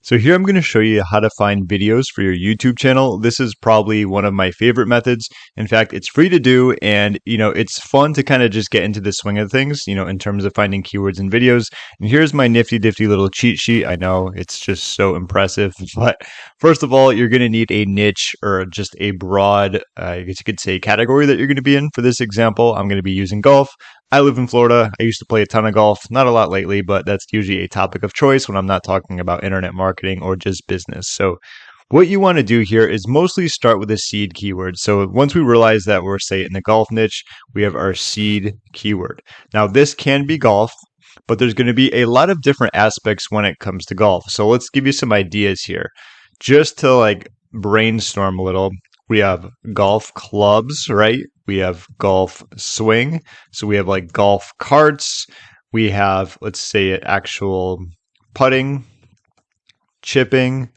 So here I'm going to show you how to find videos for your YouTube channel. This is probably one of my favorite methods. In fact, it's free to do, and it's fun to kind of just get into the swing of things, in terms of finding keywords in videos. And here's my nifty little cheat sheet. I know it's just so impressive, but first of all, you're going to need a niche or just a broad, I guess you could say, category that you're going to be in. For this example, I'm going to be using golf. I live in Florida. I used to play a ton of golf, not a lot lately, but that's usually a topic of choice when I'm not talking about internet marketing or just business. So what you want to do here is mostly start with a seed keyword. So once we realize that we're, say, in the golf niche, we have our seed keyword. Now this can be golf, but there's going to be a lot of different aspects when it comes to golf. So let's give you some ideas here. Just to brainstorm a little, we have golf clubs, right? We have golf swing. So we have golf carts. We have, let's say, actual putting, chipping.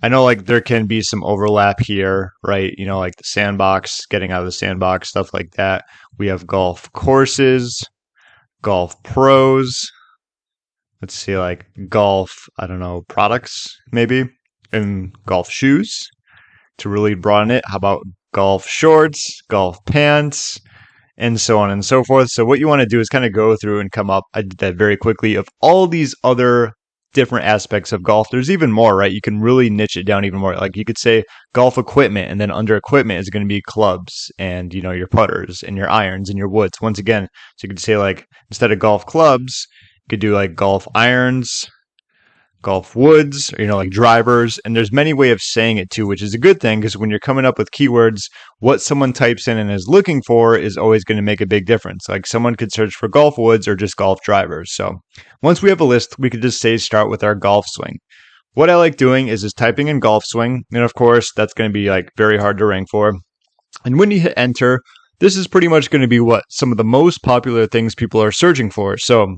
I know there can be some overlap here, right? The sandbox, getting out of the sandbox, stuff like that. We have golf courses, golf pros. Let's see, golf, I don't know, products maybe, and golf shoes. To really broaden it, how about golf shorts, golf pants, and so on and so forth. So what you want to do is kind of go through and come up, I did that very quickly, of all these other different aspects of golf. There's even more, right? You can really niche it down even more. You could say golf equipment, and then under equipment is going to be clubs and, your putters and your irons and your woods. Once again, so you could say instead of golf clubs, you could do golf irons, golf woods, or drivers. And there's many ways of saying it too, which is a good thing, because when you're coming up with keywords, what someone types in and is looking for is always going to make a big difference. Someone could search for golf woods or just golf drivers. So once we have a list, we could just say start with our golf swing. What I like doing is just typing in golf swing, and of course that's going to be very hard to rank for. And when you hit enter, this is pretty much going to be what some of the most popular things people are searching for. So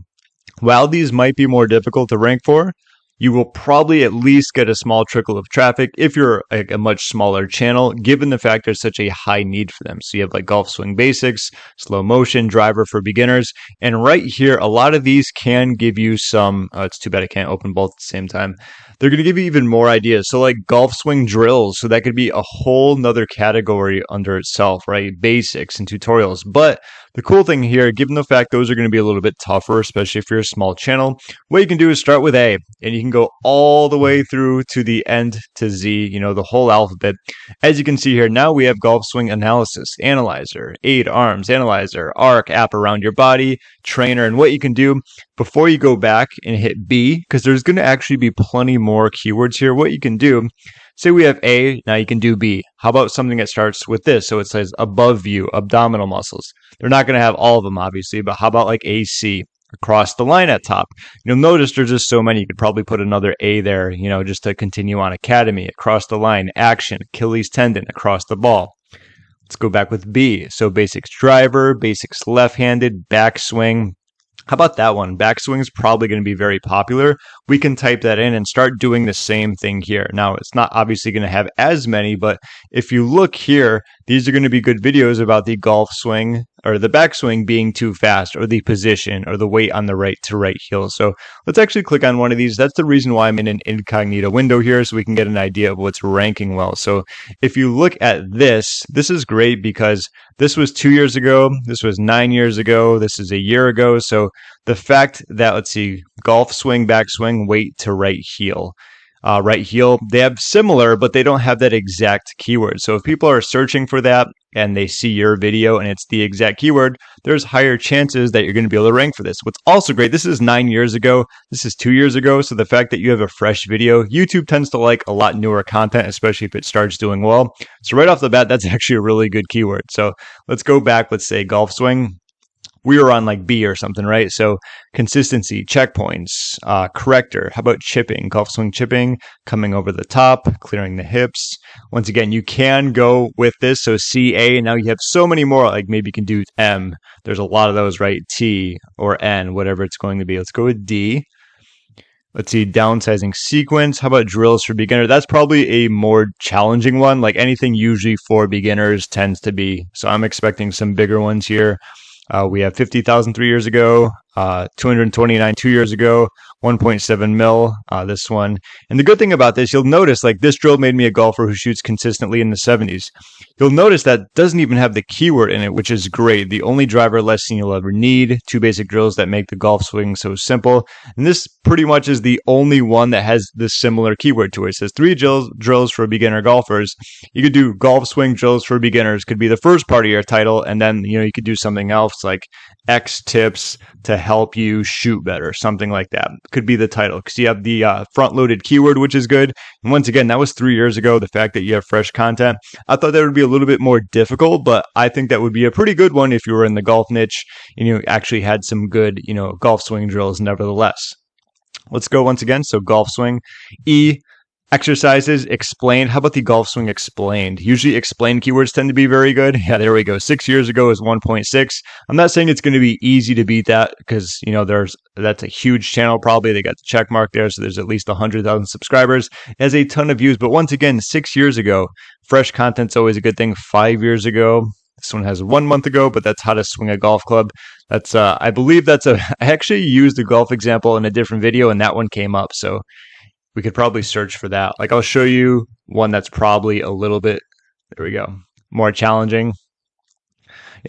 while these might be more difficult to rank for, you will probably at least get a small trickle of traffic if you're a much smaller channel, given the fact there's such a high need for them. So you have golf swing basics, slow motion, driver for beginners. And right here, a lot of these can give you some, it's too bad I can't open both at the same time. They're going to give you even more ideas. So golf swing drills. So that could be a whole nother category under itself, right? Basics and tutorials. But the cool thing here, given the fact those are going to be a little bit tougher, especially if you're a small channel, what you can do is start with A, and you can go all the way through to the end to Z, the whole alphabet. As you can see here, now we have golf swing analysis, analyzer, 8 arms, analyzer, arc, app around your body, trainer. And what you can do before you go back and hit B, because there's going to actually be plenty more keywords here, what you can do, say we have A, now you can do B. How about something that starts with this? So it says above view, abdominal muscles. They're not going to have all of them, obviously, but how about AC, across the line at top? You'll notice there's just so many. You could probably put another A there, just to continue on. Academy, across the line, action, Achilles tendon, across the ball. Let's go back with B. So basics driver, basics left-handed, backswing. How about that one? Backswing is probably going to be very popular. We can type that in and start doing the same thing here. Now, it's not obviously going to have as many, but if you look here, these are going to be good videos about the golf swing or the backswing being too fast, or the position, or the weight on the right to right heel. So let's actually click on one of these. That's the reason why I'm in an incognito window here, so we can get an idea of what's ranking well. So if you look at this is great because this was 2 years ago, this was 9 years ago, this is a year ago. So the fact that, let's see, golf swing, backswing, weight to right heel. Right heel, they have similar, but they don't have that exact keyword. So if people are searching for that and they see your video and it's the exact keyword, there's higher chances that you're going to be able to rank for this. What's also great, this is 9 years ago, this is 2 years ago. So the fact that you have a fresh video, YouTube tends to like a lot newer content, especially if it starts doing well. So right off the bat, that's actually a really good keyword. So let's go back, let's say golf swing. We were on B or something, right? So consistency, checkpoints, corrector. How about chipping? Golf swing chipping, coming over the top, clearing the hips. Once again, you can go with this. So CA, now you have so many more. Maybe you can do M. There's a lot of those, right? T or N, whatever it's going to be. Let's go with D. Let's see, downsizing sequence. How about drills for beginner? That's probably a more challenging one. Anything usually for beginners tends to be. So I'm expecting some bigger ones here. We have 50,000 3 years ago. 229 2 years ago, 1.7 mil, this one. And the good thing about this, you'll notice, like, this drill made me a golfer who shoots consistently in the 70s. You'll notice that doesn't even have the keyword in it, which is great. The only driver lesson you'll ever need, 2 basic drills that make the golf swing so simple. And this pretty much is the only one that has this similar keyword to it. It says 3 drills for beginner golfers. You could do golf swing drills for beginners, could be the first part of your title, and then, you could do something else like X tips to help you shoot better, something like that. Could be the title, because you have the front-loaded keyword, which is good. And once again, that was 3 years ago. The fact that you have fresh content, I thought that would be a little bit more difficult, but I think that would be a pretty good one if you were in the golf niche and you actually had some good, golf swing drills nevertheless. Let's go once again. So golf swing. E, exercises explained. How about the golf swing explained? Usually explained keywords tend to be very good. Yeah, there we go. 6 years ago is 1.6. I'm not saying it's going to be easy to beat that because, that's a huge channel probably. They got the check mark there. So there's at least 100,000 subscribers. It has a ton of views. But once again, 6 years ago, fresh content's always a good thing. 5 years ago. This one has 1 month ago, but that's how to swing a golf club. That's, I believe I actually used a golf example in a different video and that one came up. So we could probably search for that. Like, I'll show you one that's probably a little bit, there we go, more challenging.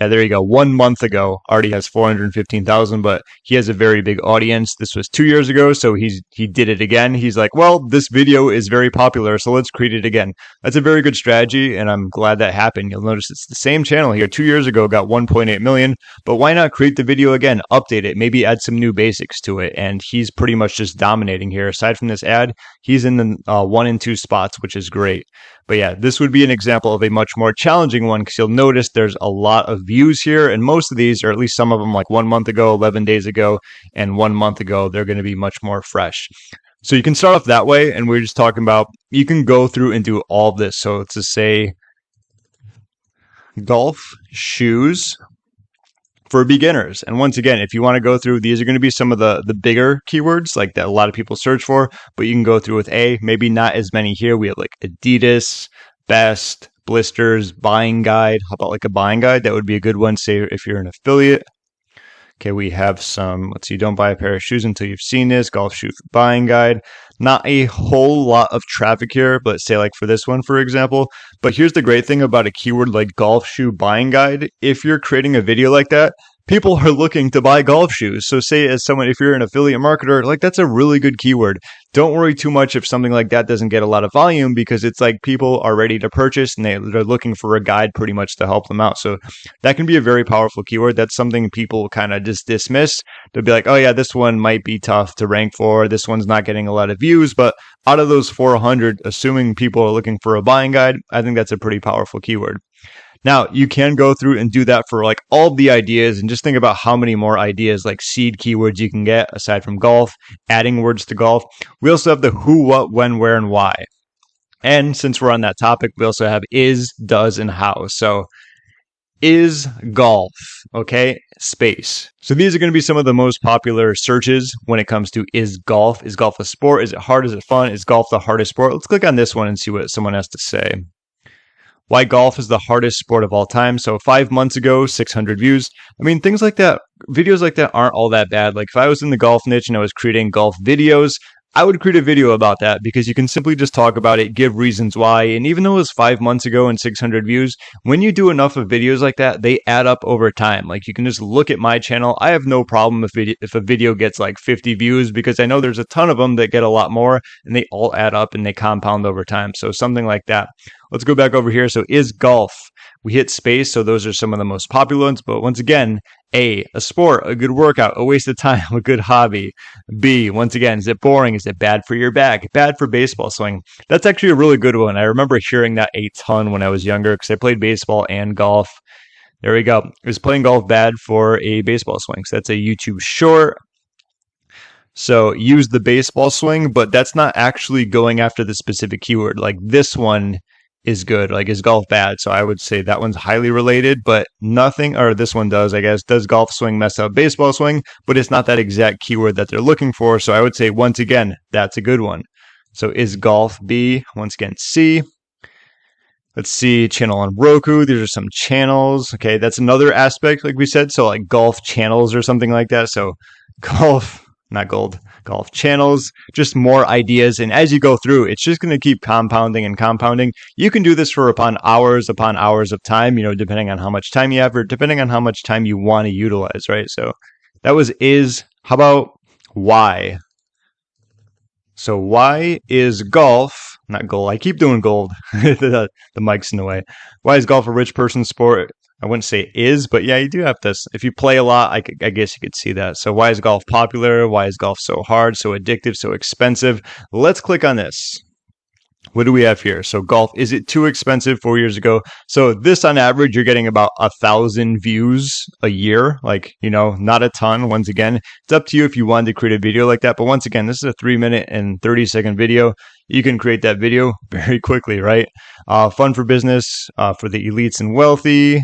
Yeah, there you go. 1 month ago, already has 415,000, but he has a very big audience. This was 2 years ago, so he did it again. He's like, well, this video is very popular, so let's create it again. That's a very good strategy, and I'm glad that happened. You'll notice it's the same channel here. 2 years ago, got 1.8 million, but why not create the video again, update it, maybe add some new basics to it, and he's pretty much just dominating here. Aside from this ad, he's in the 1 and 2 spots, which is great. But yeah, this would be an example of a much more challenging one because you'll notice there's a lot of views here, and most of these, or at least some of them, like 1 month ago, 11 days ago, and 1 month ago, they're going to be much more fresh. So you can start off that way, and we're just talking about, you can go through and do all of this. So to say golf shoes for beginners. And once again, if you want to go through, these are going to be some of the bigger keywords like that a lot of people search for, but you can go through with A, maybe not as many here. We have like Adidas, best, blisters, buying guide. How about like a buying guide? That would be a good one, say if you're an affiliate. Okay, we have some, let's see, don't buy a pair of shoes until you've seen this, golf shoe buying guide. Not a whole lot of traffic here, but say like for this one, for example. But here's the great thing about a keyword like golf shoe buying guide. If you're creating a video like that, people are looking to buy golf shoes. So say as someone, if you're an affiliate marketer, like that's a really good keyword. Don't worry too much if something like that doesn't get a lot of volume because it's like people are ready to purchase and they're looking for a guide pretty much to help them out. So that can be a very powerful keyword. That's something people kind of just dismiss. They'll be like, oh yeah, this one might be tough to rank for. This one's not getting a lot of views. But out of those 400, assuming people are looking for a buying guide, I think that's a pretty powerful keyword. Now, you can go through and do that for like all of the ideas and just think about how many more ideas like seed keywords you can get aside from golf, adding words to golf. We also have the who, what, when, where, and why. And since we're on that topic, we also have is, does, and how. So is golf, okay, space. So these are going to be some of the most popular searches when it comes to is golf. Is golf a sport? Is it hard? Is it fun? Is golf the hardest sport? Let's click on this one and see what someone has to say. Why golf is the hardest sport of all time. So 5 months ago, 600 views. I mean, things like that, videos like that aren't all that bad. Like if I was in the golf niche and I was creating golf videos, I would create a video about that because you can simply just talk about it, give reasons why. And even though it was 5 months ago and 600 views, when you do enough of videos like that, they add up over time. Like you can just look at my channel. I have no problem if a video gets like 50 views because I know there's a ton of them that get a lot more and they all add up and they compound over time. So something like that. Let's go back over here. So is golf? We hit space, so those are some of the most popular ones. But once again, A, a sport, a good workout, a waste of time, a good hobby. B, once again, is it boring? Is it bad for your back? Bad for baseball swing? That's actually a really good one. I remember hearing that a ton when I was younger because I played baseball and golf. There we go. Is playing golf bad for a baseball swing? So that's a YouTube short. So use the baseball swing, but that's not actually going after the specific keyword. Like this one is good, like is golf bad? So I would say that one's highly related, but nothing, or this one does, I guess, does golf swing mess up baseball swing? But it's not that exact keyword that they're looking for. So I would say, once again, that's a good one. So is golf? B, once again, C. Let's see, channel on Roku. These are some channels. Okay, that's another aspect, like we said. So like golf channels or something like that. So golf, not gold, golf channels, just more ideas. And as you go through, it's just going to keep compounding and compounding. You can do this for upon hours of time, depending on how much time you have or depending on how much time you want to utilize, right? So that was is. How about why? So why is golf, not gold, I keep doing gold, the mic's in the way. Why is golf a rich person's sport? I wouldn't say is, but yeah, you do have this. If you play a lot, I guess you could see that. So why is golf popular? Why is golf so hard, so addictive, so expensive? Let's click on this. What do we have here? So golf, is it too expensive 4 years ago? So this on average, you're getting about 1,000 views a year. Like, not a ton. Once again, it's up to you if you wanted to create a video like that. But once again, this is a 3-minute and 30-second video. You can create that video very quickly, right? Fun for business, for the elites and wealthy.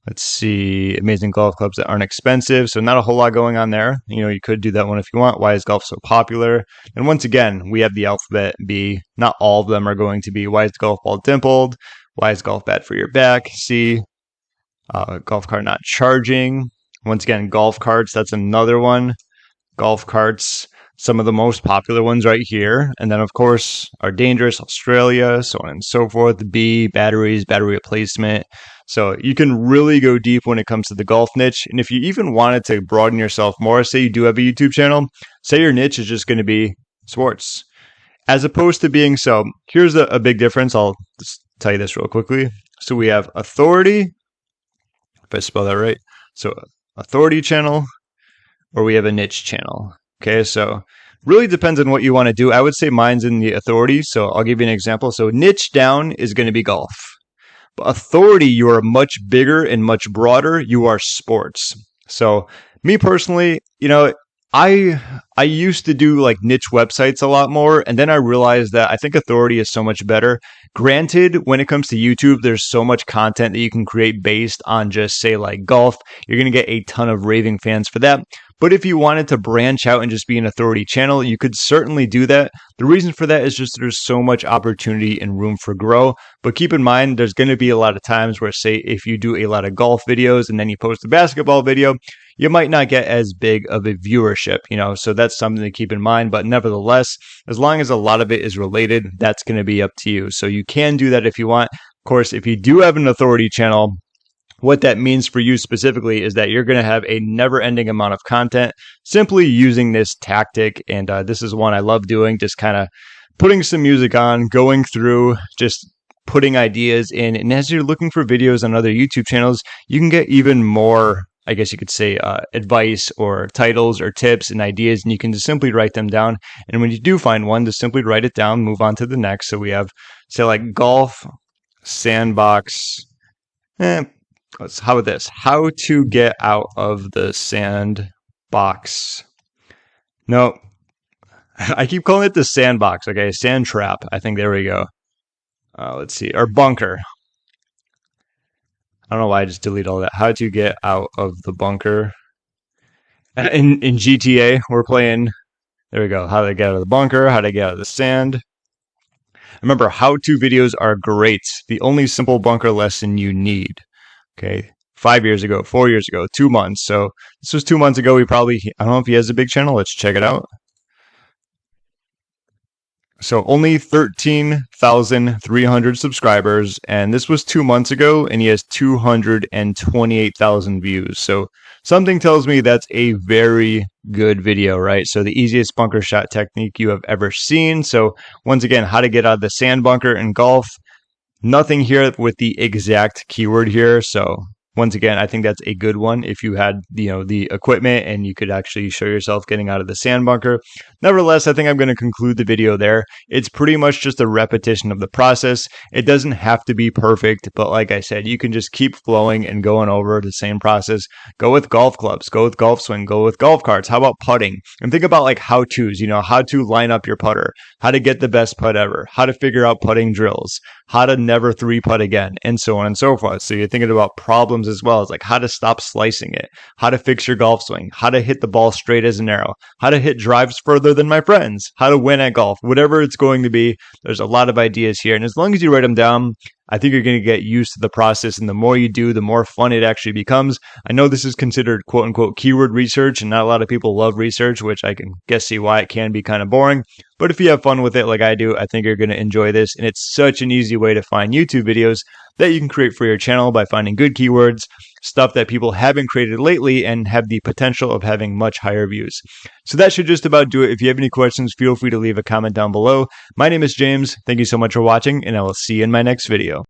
Let's see, amazing golf clubs that aren't expensive. So not a whole lot going on there. You could do that one if you want. Why is golf so popular? And once again, we have the alphabet B. Not all of them are going to be. Why is the golf ball dimpled? Why is golf bad for your back? C. Golf cart not charging. Once again, golf carts. That's another one. Golf carts. Some of the most popular ones right here. And then, of course, are dangerous, Australia, so on and so forth. B, batteries, battery replacement. So you can really go deep when it comes to the golf niche. And if you even wanted to broaden yourself more, say you do have a YouTube channel, say your niche is just going to be sports. As opposed to being, so here's a big difference. I'll just tell you this real quickly. So we have authority, if I spell that right. So authority channel, or we have a niche channel. Okay, so really depends on what you want to do. I would say mine's in the authority. So I'll give you an example. So niche down is going to be golf. But authority, you are much bigger and much broader. You are sports. So me personally, I used to do like niche websites a lot more, and then I realized that I think authority is so much better. Granted, when it comes to YouTube, there's so much content that you can create based on just say like golf. You're going to get a ton of raving fans for that. But if you wanted to branch out and just be an authority channel, you could certainly do that. The reason for that is just there's so much opportunity and room for grow. But keep in mind, there's going to be a lot of times where, say, if you do a lot of golf videos and then you post a basketball video, you might not get as big of a viewership, so that's something to keep in mind. But nevertheless, as long as a lot of it is related, that's going to be up to you. So you can do that if you want. Of course, if you do have an authority channel, what that means for you specifically is that you're going to have a never-ending amount of content simply using this tactic. And this is one I love doing, just kind of putting some music on, going through, just putting ideas in. And as you're looking for videos on other YouTube channels, you can get even more, I guess you could say, advice or titles or tips and ideas, and you can just simply write them down. And when you do find one, just simply write it down, move on to the next. So we have, say, like golf, sandbox, how about this? How to get out of the sandbox. No, I keep calling it the sandbox. Okay, sand trap. I think there we go. Let's see. Or bunker. I don't know why I just delete all that. How to get out of the bunker. In GTA, we're playing. There we go. How to get out of the bunker. How to get out of the sand. Remember, how-to videos are great. The only simple bunker lesson you need. Okay, 5 years ago, 4 years ago, 2 months. So this was 2 months ago. I don't know if he has a big channel. Let's check it out. So only 13,300 subscribers. And this was 2 months ago, and he has 228,000 views. So something tells me that's a very good video, right? So the easiest bunker shot technique you have ever seen. So once again, how to get out of the sand bunker in golf. Nothing here with the exact keyword here. So once again, I think that's a good one if you had, the equipment and you could actually show yourself getting out of the sand bunker. Nevertheless, I think I'm going to conclude the video there. It's pretty much just a repetition of the process. It doesn't have to be perfect, but like I said, you can just keep flowing and going over the same process. Go with golf clubs, go with golf swing, go with golf carts. How about putting? And think about like how-tos, how to line up your putter, how to get the best putt ever, how to figure out putting drills, how to never 3-putt again, and so on and so forth. So you're thinking about problems problems as well, as like how to stop slicing it, how to fix your golf swing, how to hit the ball straight as an arrow, how to hit drives further than my friends, how to win at golf, whatever it's going to be. There's a lot of ideas here. And as long as you write them down, I think you're going to get used to the process, and the more you do, the more fun it actually becomes. I know this is considered quote unquote keyword research, and not a lot of people love research, which I can guess see why it can be kind of boring. But if you have fun with it like I do, I think you're going to enjoy this. And it's such an easy way to find YouTube videos that you can create for your channel by finding good keywords, stuff that people haven't created lately and have the potential of having much higher views. So that should just about do it. If you have any questions, feel free to leave a comment down below. My name is James. Thank you so much for watching, and I will see you in my next video.